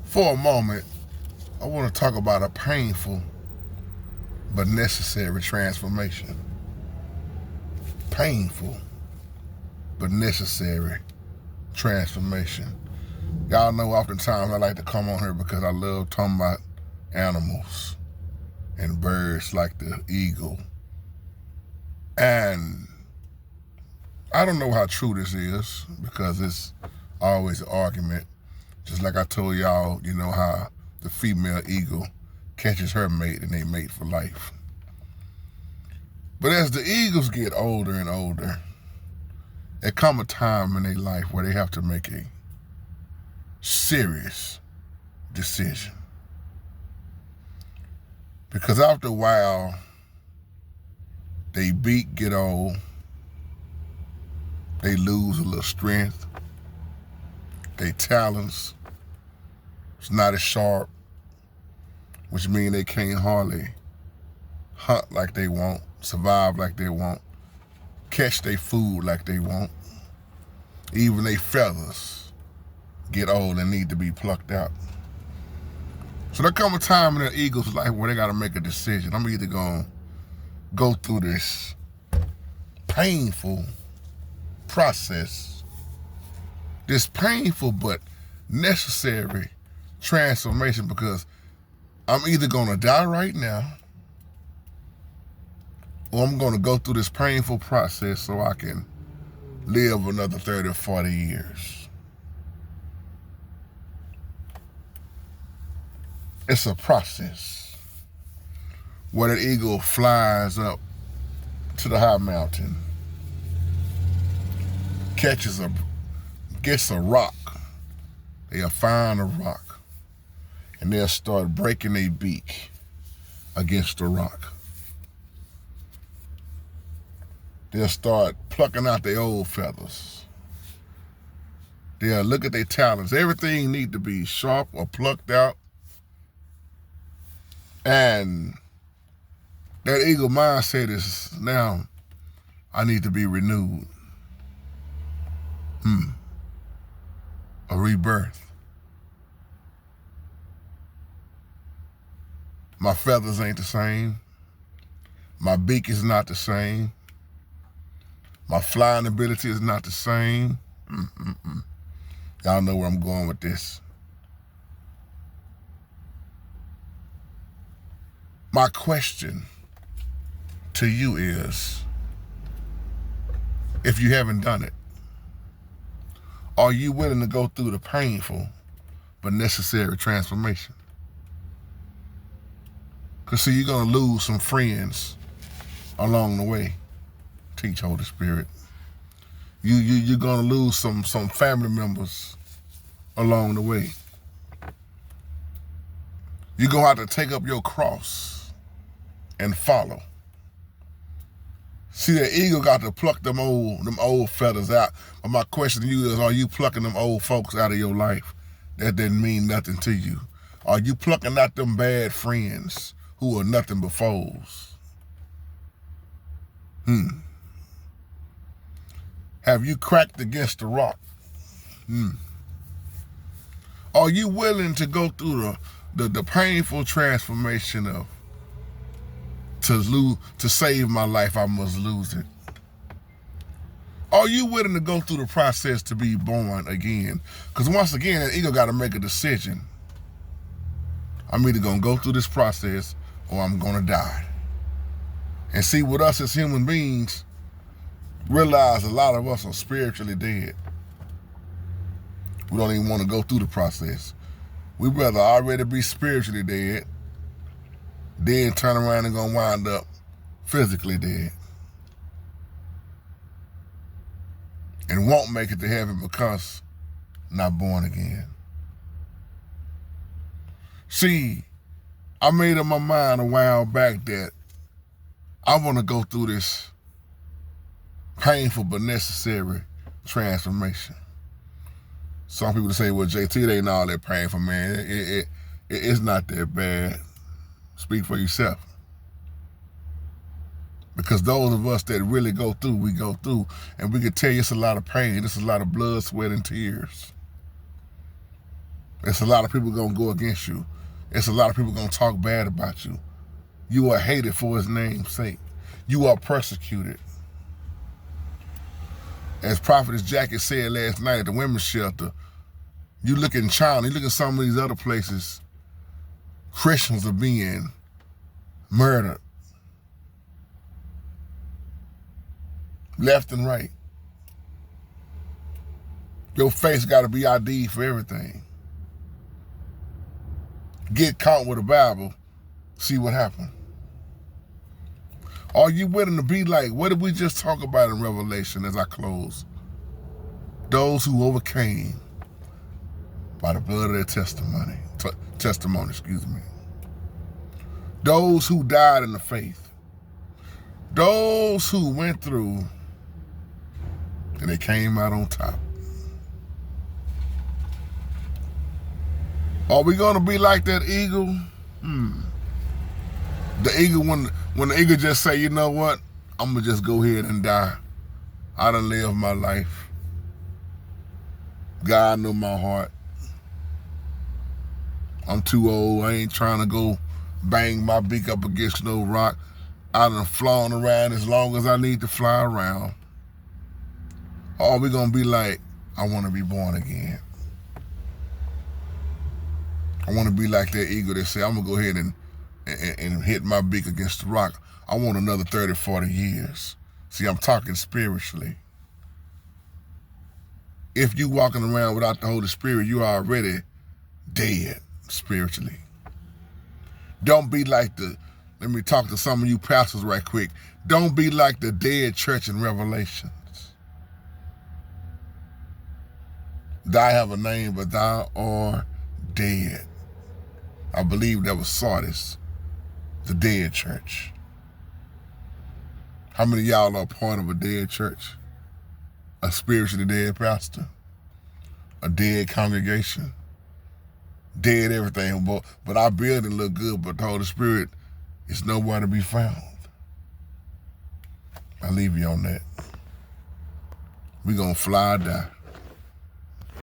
For a moment, I want to talk about a painful but necessary transformation. Painful but necessary transformation. Y'all know oftentimes I like to come on here because I love talking about animals and birds like the eagle. And I don't know how true this is because it's always an argument. Just like I told y'all, you know how the female eagle catches her mate and they mate for life. But as the eagles get older and older, there comes a time in their life where they have to make a serious decision. Because after a while, they beak get old, they lose a little strength, their talons is not as sharp, which means they can't hardly hunt like they want, survive like they want, catch their food like they want. Even their feathers get old and need to be plucked out. So there come a time in an eagle's life where they got to make a decision. I'm either going to go through this painful process, this painful but necessary transformation, because I'm either going to die right now or I'm going to go through this painful process so I can live another 30 or 40 years. It's a process where the eagle flies up to the high mountain, gets a rock. They'll find a rock and they'll start breaking their beak against the rock. They'll start plucking out their old feathers. They'll look at their talons. Everything need to be sharp or plucked out. And that eagle mindset is, now I need to be renewed. A rebirth. My feathers ain't the same. My beak is not the same. My flying ability is not the same. Y'all know where I'm going with this. My question to you is, if you haven't done it, are you willing to go through the painful but necessary transformation? Because see, you're going to lose some friends along the way. Teach, Holy Spirit. You're going to lose some family members along the way. You're going to have to take up your cross and follow. See, the eagle got to pluck them old feathers out. But my question to you is, are you plucking them old folks out of your life that didn't mean nothing to you? Are you plucking out them bad friends who are nothing but foes? Have you cracked against the rock? Are you willing to go through the painful transformation of to save my life, I must lose it? Are you willing to go through the process to be born again? Because once again, an eagle got to make a decision. I'm either going to go through this process or I'm going to die. And see, with us as human beings, realize a lot of us are spiritually dead. We don't even want to go through the process. We'd rather already be spiritually dead, then turn around and gonna wind up physically dead. And won't make it to heaven because not born again. See, I made up my mind a while back that I want to go through this painful but necessary transformation. Some people say, well, JT, it ain't all that painful, man. It's not that bad. Speak for yourself. Because those of us that really go through, we go through. And we can tell you it's a lot of pain. It's a lot of blood, sweat, and tears. It's a lot of people going to go against you. It's a lot of people going to talk bad about you. You are hated for his name's sake. You are persecuted. As Prophetess Jackie said last night at the women's shelter, you look in China, you look at some of these other places, Christians are being murdered left and right. Your face got to be ID for everything. Get caught with a Bible, see what happened. Are you willing to be like, what did we just talk about in Revelation as I close? Those who overcame by the blood of their testimony. Those who died in the faith. Those who went through and they came out on top. Are we going to be like that eagle? The eagle, when the eagle just say, you know what? I'm going to just go ahead and die. I done lived my life. God know my heart. I'm too old. I ain't trying to go bang my beak up against no rock. I done flown around as long as I need to fly around. Or are we going to be like, I want to be born again? I want to be like that eagle that say, I'm going to go ahead and hit my beak against the rock. I want another 30, 40 years. See, I'm talking spiritually. If you walking around without the Holy Spirit, you are already dead spiritually. Don't be like let me talk to some of you pastors right quick. Don't be like the dead church in Revelations. Thou have a name, but thou art dead. I believe that was Sardis, the dead church. How many of y'all are part of a dead church? A spiritually dead pastor? A dead congregation? Dead everything, but our building look good, but the Holy Spirit is nowhere to be found. I leave you on that. We're going to fly or die.